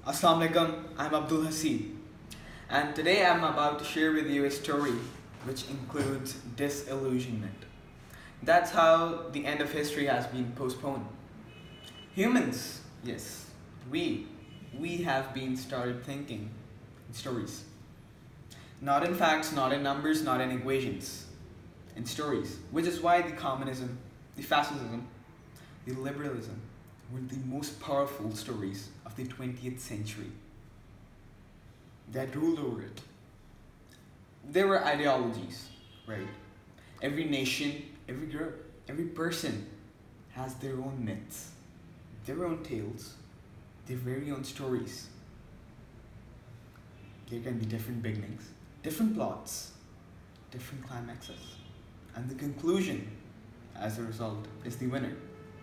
Assalamu alaikum, I'm Abdul Haseeb, and today I'm about to share with you a story which includes disillusionment. That's how the end of history has been postponed. Humans, yes, we have been started thinking in stories. Not in facts, not in numbers, not in equations, in stories. Which is why the communism, the fascism, the liberalism were the most powerful stories of the 20th century that ruled over it. There were ideologies, right? Every nation, every group, every person has their own myths, their own tales, their very own stories. There can be different beginnings, different plots, different climaxes, and the conclusion, as a result, is the winner.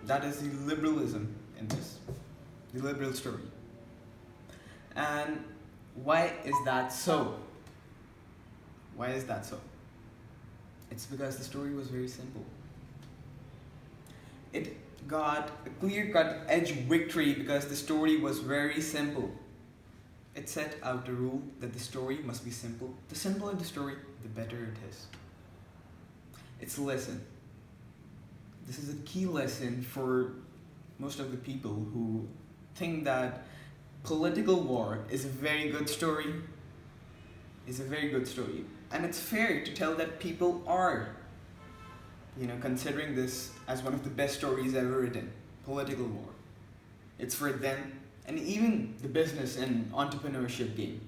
That is the liberalism in this, the liberal story. And why is that so? Why is that so? It's because the story was very simple. It got a clear-cut edge victory because the story was very simple. It set out the rule that the story must be simple. The simpler the story, the better it is. It's a lesson. This is a key lesson for most of the people who think that political war is a very good story. And it's fair to tell that people are, considering this as one of the best stories ever written. Political war. It's for them, and even the business and entrepreneurship game.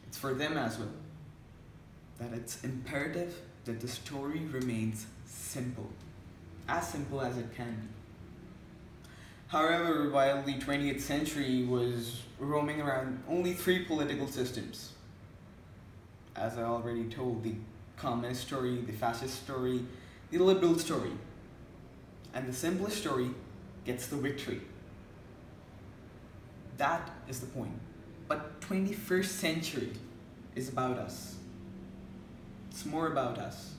It's for them as well. That it's imperative that the story remains simple. As simple as it can be. However, while the 20th century was roaming around only three political systems, as I already told, the communist story, the fascist story, the liberal story, and the simplest story gets the victory. That is the point. But 21st century is about us. It's more about us.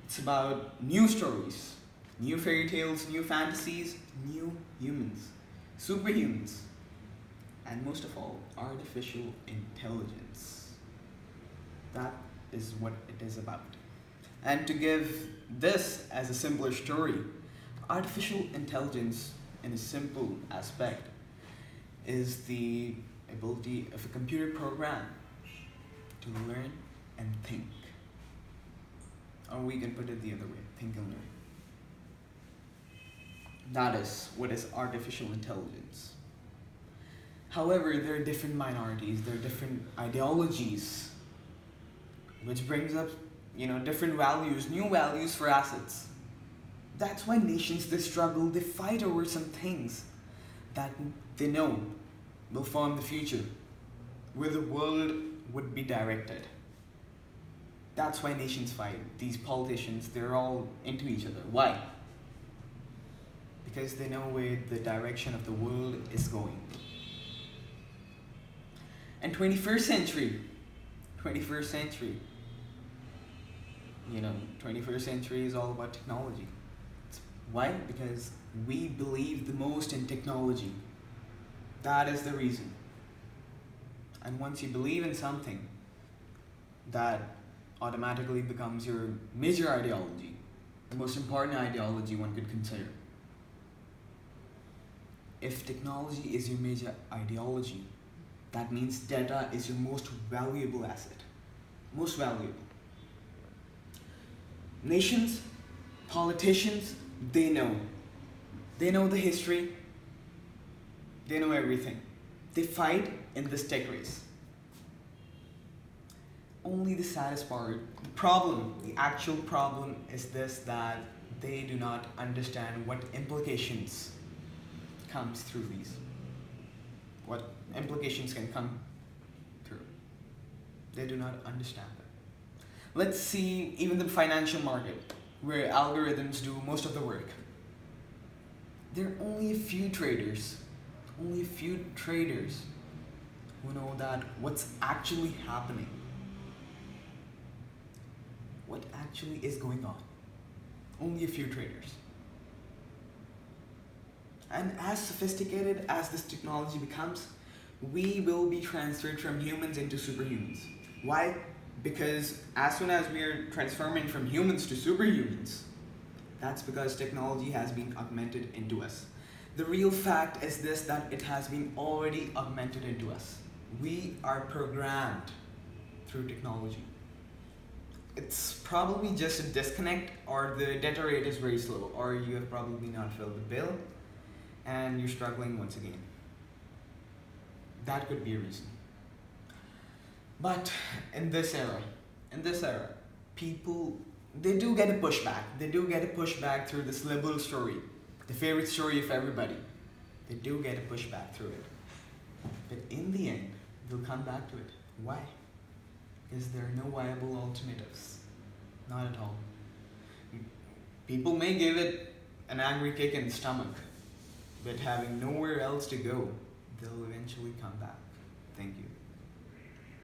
It's about new stories, new fairy tales, new fantasies, new humans, superhumans, and most of all, artificial intelligence. That is what it is about. And to give this as a simpler story, artificial intelligence in a simple aspect is the ability of a computer program to learn and think. Or we can put it the other way, think and learn. That is what is artificial intelligence. However, there are different minorities, there are different ideologies, which brings up, different values, new values for assets. That's why nations, they struggle, they fight over some things that they know will form the future, where the world would be directed. That's why nations fight. These politicians, they're all into each other. Why? Because they know where the direction of the world is going. And 21st century, 21st century is all about technology. Why? Because we believe the most in technology. That is the reason. And once you believe in something, that automatically becomes your major ideology, the most important ideology one could consider. If technology is your major ideology, that means data is your most valuable asset. Most valuable. Nations, politicians, they know. They know the history. They know everything. They fight in this tech race. Only the saddest part, the actual problem is this, that they do not understand what implications comes through these. What implications can come through. They do not understand that. Let's see even the financial market, where algorithms do most of the work. There are only a few traders who know that what's actually happening. What actually is going on. Only a few traders. And as sophisticated as this technology becomes, we will be transferred from humans into superhumans. Why? Because as soon as we are transforming from humans to superhumans, that's because technology has been augmented into us. The real fact is this, that it has been already augmented into us. We are programmed through technology. It's probably just a disconnect, or the data rate is very slow, or you have probably not filled the bill and you're struggling once again. That could be a reason. But in this era, people, they do get a pushback. They do get a pushback through this liberal story, the favorite story of everybody. They do get a pushback through it. But in the end, they'll come back to it. Why? Because there are no viable alternatives. Not at all. People may give it an angry kick in the stomach, but having nowhere else to go, they'll eventually come back. Thank you.